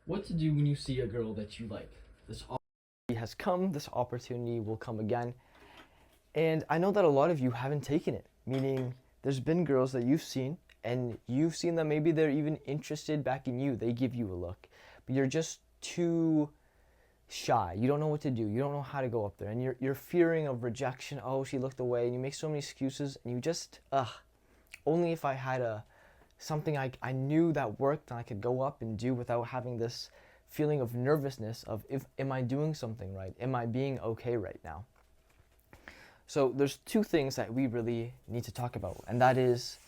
What to do when you see a girl that you like. This Opportunity has come, this opportunity will come again. And I know that a lot of you haven't taken it, meaning there's been girls that you've seen and you've seen that maybe they're even interested back in you. They give you a look, but you're just too shy. You don't know what to do. You don't know how to go up there, and you're fearing of rejection. Oh, she looked away, and you make so many excuses, and you just only if I had a something I knew that worked and I could go up and do without having this feeling of nervousness of if am I doing something right? Am I being okay right now? So there's two things that we really need to talk about, and that is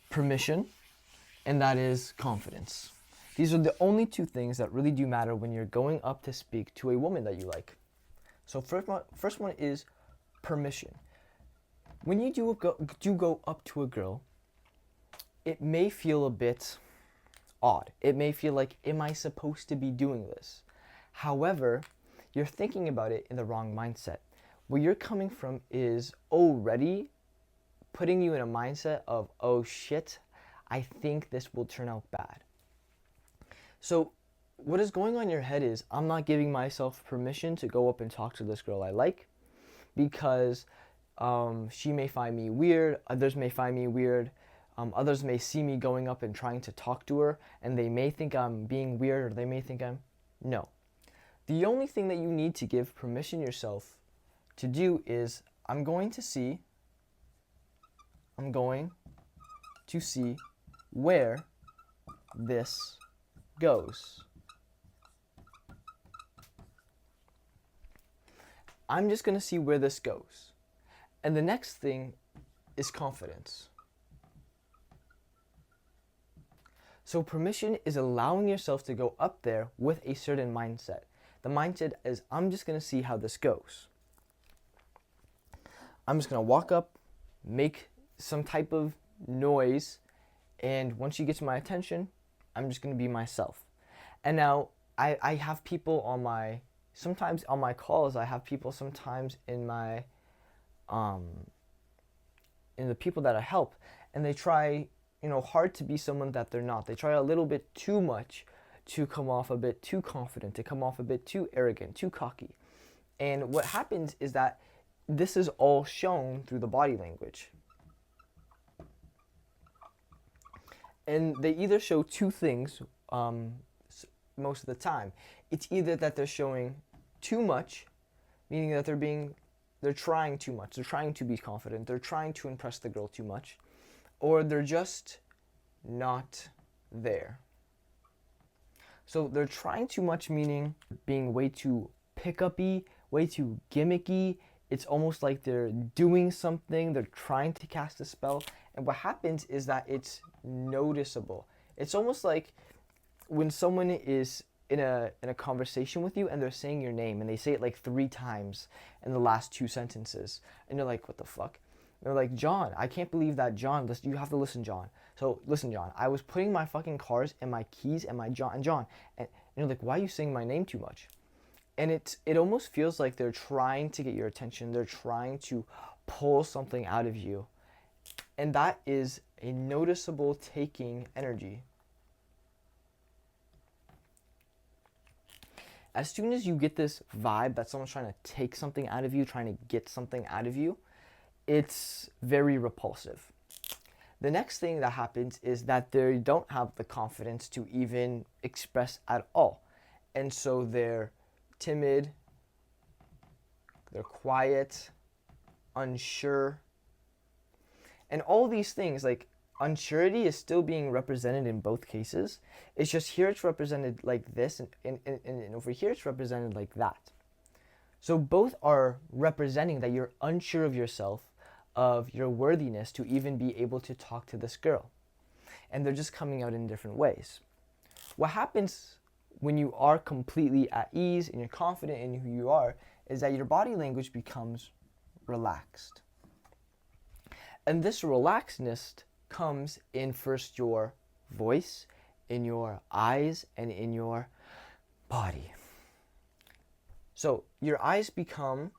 permission and that is confidence. These are the only two things that really do matter when you're going up to speak to a woman that you like. So first one is permission. When you do go up to a girl, it may feel a bit odd. It may feel like, am I supposed to be doing this? However, you're thinking about it in the wrong mindset. Where you're coming from is already putting you in a mindset of, oh shit, I think this will turn out bad. So what is going on in your head is, I'm not giving myself permission to go up and talk to this girl I like because she may find me weird, others may find me weird, others may see me going up and trying to talk to her and they may think I'm being weird or they may think I'm... No. The only thing that you need to give permission yourself to do is, I'm going to see where this goes. I'm just going to see where this goes. And the next thing is confidence. So permission is allowing yourself to go up there with a certain mindset. The mindset is, I'm just going to see how this goes. I'm just going to walk up, make some type of noise, and once she gets my attention, I'm just going to be myself. And now I have people on my, sometimes on my calls, I have people sometimes in my, in the people that I help, and they try, hard to be someone that they're not. They try a little bit too much to come off a bit too confident, to come off a bit too arrogant, too cocky. And what happens is that this is all shown through the body language. And they either show two things most of the time. It's either that they're showing too much, meaning that they're trying too much, they're trying to be confident, they're trying to impress the girl too much, or they're just not there. So they're trying too much, meaning being way too pick-up-y, way too gimmicky. It's almost like they're doing something, they're trying to cast a spell, and what happens is that it's noticeable. It's almost like when someone is in a conversation with you and they're saying your name and they say it like 3 times in the last 2 sentences, and you're like, what the fuck? And they're like, John, I can't believe that, John, listen, you have to listen, John. So listen, John, I was putting my fucking cars and my keys and my John, and you're like, why are you saying my name too much? And it almost feels like they're trying to get your attention. They're trying to pull something out of you. And that is a noticeable taking energy. As soon as you get this vibe that someone's trying to take something out of you, trying to get something out of you, it's very repulsive. The next thing that happens is that they don't have the confidence to even express at all. And so they're timid, they're quiet, unsure. And all these things, like unsurety is still being represented in both cases. It's just here it's represented like this, and over here it's represented like that. So both are representing that you're unsure of yourself, of your worthiness to even be able to talk to this girl. And they're just coming out in different ways. What happens when you are completely at ease and you're confident in who you are is that your body language becomes relaxed. And this relaxedness comes in first your voice, in your eyes, and in your body. So your eyes become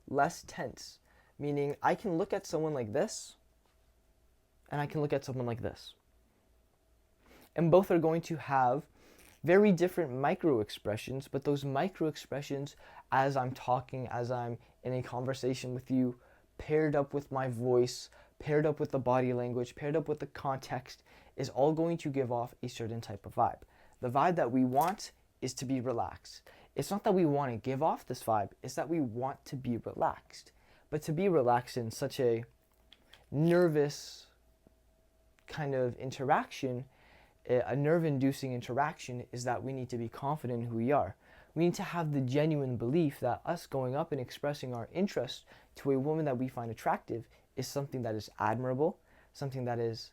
less tense, meaning I can look at someone like this, and I can look at someone like this. And both are going to have very different micro expressions, but those micro expressions, as I'm talking, as I'm in a conversation with you, paired up with my voice, paired up with the body language, paired up with the context, is all going to give off a certain type of vibe. The vibe that we want is to be relaxed. It's not that we want to give off this vibe, it's that we want to be relaxed. But to be relaxed in such a nervous kind of interaction, a nerve-inducing interaction, is that we need to be confident in who we are. We need to have the genuine belief that us going up and expressing our interest to a woman that we find attractive is something that is admirable, something that is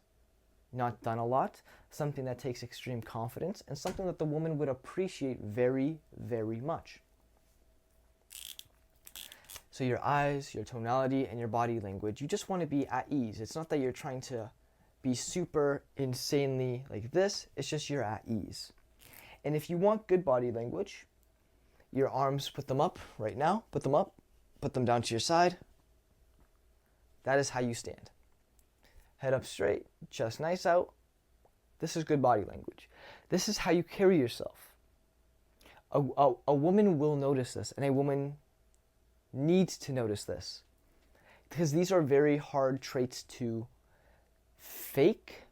not done a lot, something that takes extreme confidence, and something that the woman would appreciate very, very much. So your eyes, your tonality, and your body language, you just want to be at ease. It's not that you're trying to be super insanely like this, it's just you're at ease. And if you want good body language, your arms, put them up right now, put them up, put them down to your side. That is how you stand. Head up straight, chest nice out. This is good body language. This is how you carry yourself. A woman will notice this, and a woman needs to notice this, because these are very hard traits to fake,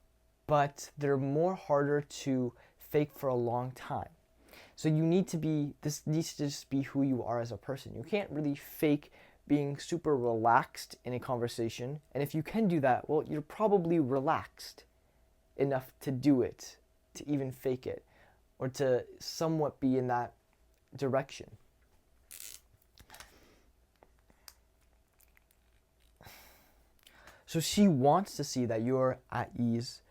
but they're more harder to fake for a long time. So you need to be, this needs to just be who you are as a person. You can't really fake being super relaxed in a conversation. And if you can do that, well, you're probably relaxed enough to do it, to even fake it, or to somewhat be in that direction. So she wants to see that you're at ease.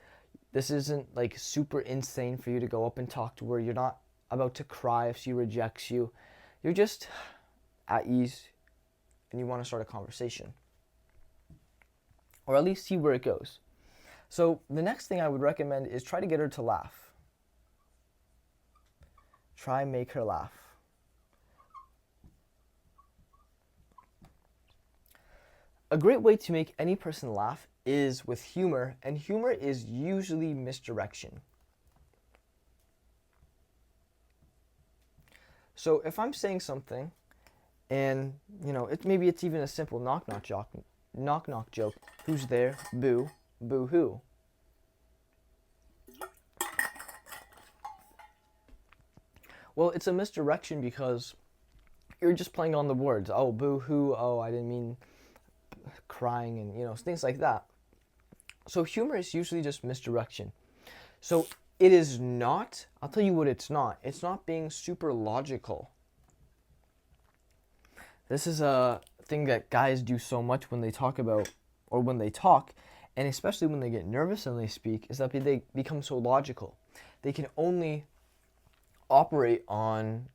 This isn't like super insane for you to go up and talk to her. You're not about to cry if she rejects you. You're just at ease and you want to start a conversation. Or at least see where it goes. So the next thing I would recommend is try to get her to laugh. Try make her laugh. A great way to make any person laugh is with humor, and humor is usually misdirection. So if I'm saying something, and maybe it's even a simple knock knock joke. Who's there? Boo, boo hoo. Well, it's a misdirection because you're just playing on the words. Oh, boo hoo. Oh, I didn't mean crying, and things like that. So humor is usually just misdirection. So it is not, I'll tell you what it's not. It's not being super logical. This is a thing that guys do so much when they talk about, or when they talk, and especially when they get nervous and they speak, is that they become so logical. They can only operate on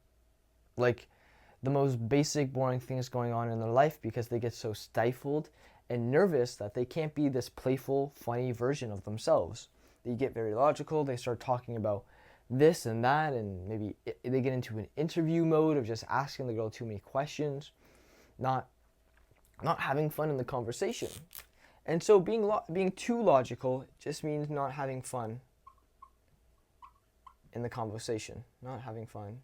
like the most basic, boring things going on in their life because they get so stifled and nervous that they can't be this playful, funny version of themselves. They get very logical, they start talking about this and that, and maybe they get into an interview mode of just asking the girl too many questions, not having fun in the conversation. And so being too logical just means not having fun in the conversation, not having fun.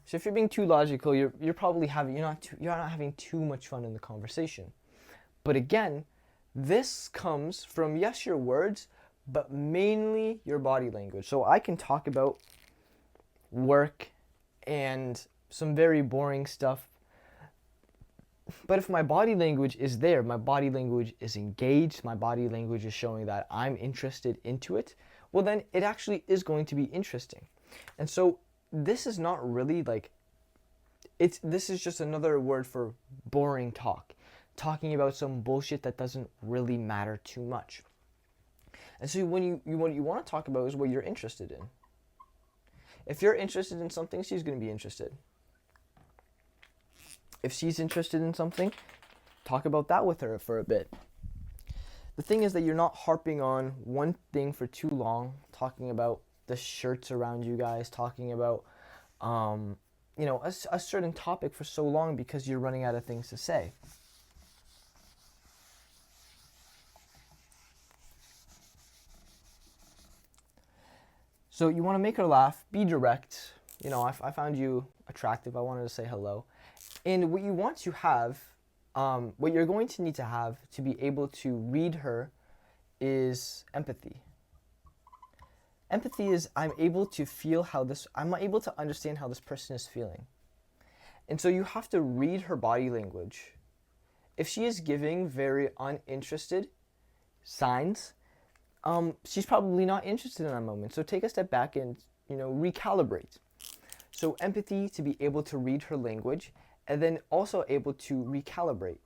So if you're being too logical, you're probably you're not having too much fun in the conversation. But again, this comes from, yes, your words, but mainly your body language. So I can talk about work and some very boring stuff, but if my body language is there, my body language is engaged, my body language is showing that I'm interested into it, well then it actually is going to be interesting. And so this is not really like, this is just another word for boring talk. Talking about some bullshit that doesn't really matter too much. And so what you want to talk about is what you're interested in. If you're interested in something, she's going to be interested. If she's interested in something, talk about that with her for a bit. The thing is that you're not harping on one thing for too long, talking about the shirts around you guys, talking about a certain topic for so long because you're running out of things to say. So you want to make her laugh, be direct. You know, I found you attractive. I wanted to say hello. And what you want to have, what you're going to need to have to be able to read her is empathy. Empathy is I'm able to understand how this person is feeling. And so you have to read her body language. If she is giving very uninterested signs, she's probably not interested in that moment. So take a step back and, recalibrate. So empathy to be able to read her language, and then also able to recalibrate.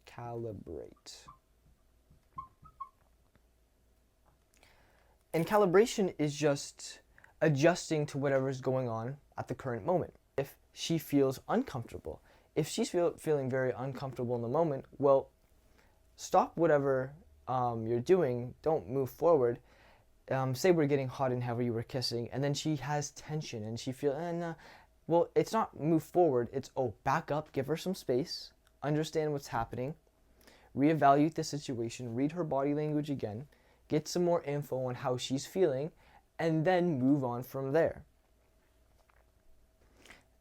Calibrate. And calibration is just adjusting to whatever is going on at the current moment. If she feels uncomfortable, if she's feeling very uncomfortable in the moment, well, stop whatever you're doing. Don't move forward. Say we're getting hot and heavy, we're kissing, and then she has tension and she feels, well, it's not move forward. It's, back up, give her some space, understand what's happening, reevaluate the situation, read her body language again, get some more info on how she's feeling, and then move on from there.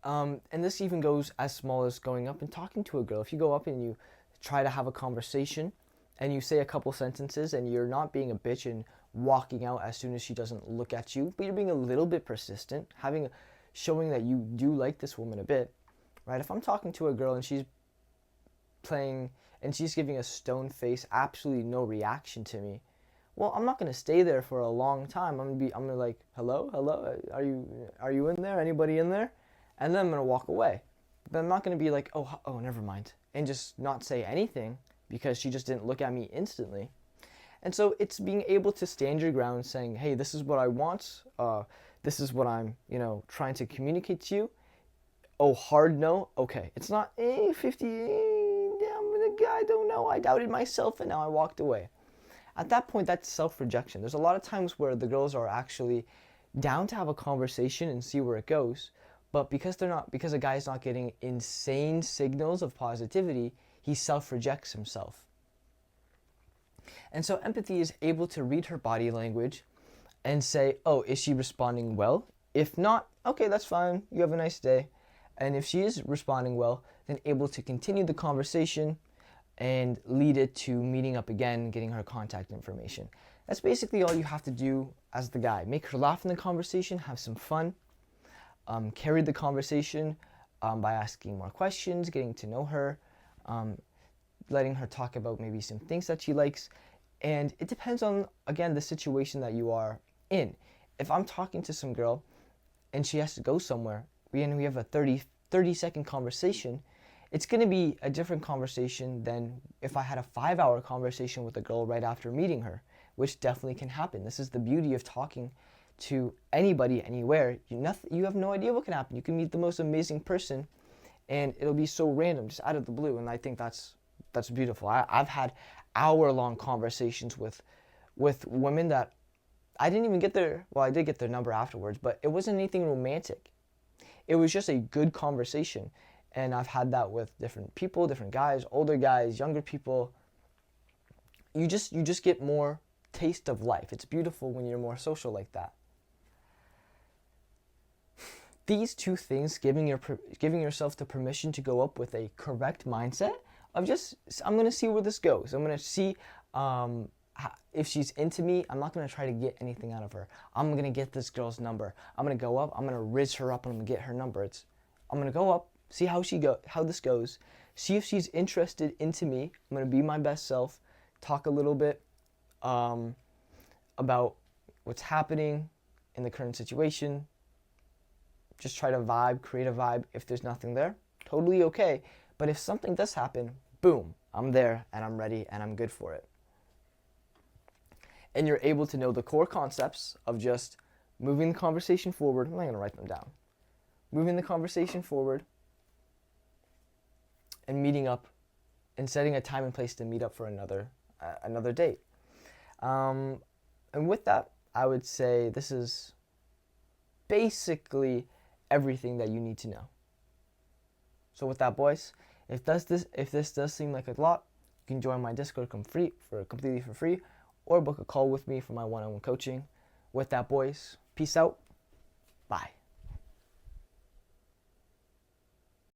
And this even goes as small as going up and talking to a girl. If you go up and you try to have a conversation and you say a couple sentences and you're not being a bitch and walking out as soon as she doesn't look at you, but you're being a little bit persistent, showing that you do like this woman a bit, right? If I'm talking to a girl and she's playing and she's giving a stone face, absolutely no reaction to me, well, I'm not going to stay there for a long time. I'm going to like, hello, are you in there? Anybody in there? And then I'm going to walk away. But I'm not going to be like, oh, never mind, and just not say anything because she just didn't look at me instantly. And so it's being able to stand your ground, saying, hey, this is what I want. This is what I'm, trying to communicate to you. Oh, hard no? Okay. It's not, 50, I don't know. I doubted myself and now I walked away. At that point, that's self-rejection. There's a lot of times where the girls are actually down to have a conversation and see where it goes, but because a guy's not getting insane signals of positivity, he self-rejects himself. And so empathy is able to read her body language and say, is she responding well? If not, okay, that's fine. You have a nice day. And if she is responding well, then able to continue the conversation and lead it to meeting up again, getting her contact information. That's basically all you have to do as the guy. Make her laugh in the conversation, have some fun, carry the conversation by asking more questions, getting to know her, letting her talk about maybe some things that she likes. And it depends on, again, the situation that you are in. If I'm talking to some girl and she has to go somewhere, we have a 30-second conversation, it's going to be a different conversation than if I had a 5-hour conversation with a girl right after meeting her, which definitely can happen. This is the beauty of talking to anybody, anywhere. You have no idea what can happen. You can meet the most amazing person and it'll be so random, just out of the blue. And I think that's beautiful. I've had hour-long conversations with women that I didn't even get I did get their number afterwards, but it wasn't anything romantic. It was just a good conversation. And I've had that with different people, different guys, older guys, younger people. You just get more taste of life. It's beautiful when you're more social like that. These two things, giving yourself the permission to go up with a correct mindset of I'm going to see where this goes. I'm going to see if she's into me. I'm not going to try to get anything out of her. I'm going to get this girl's number. I'm going to go up. I'm going to rizz her up and I'm going to get her number. I'm going to go up, see how this goes, see if she's interested into me. I'm going to be my best self, talk a little bit about what's happening in the current situation. Just try to create a vibe. If there's nothing there, totally okay. But if something does happen, boom, I'm there and I'm ready and I'm good for it. And you're able to know the core concepts of just moving the conversation forward. I'm not going to write them down. Moving the conversation forward and meeting up and setting a time and place to meet up for another date. And with that, I would say this is basically everything that you need to know. So with that, boys, if this does seem like a lot, you can join my Discord completely for free, or book a call with me for my one-on-one coaching. With that, boys, peace out. Bye.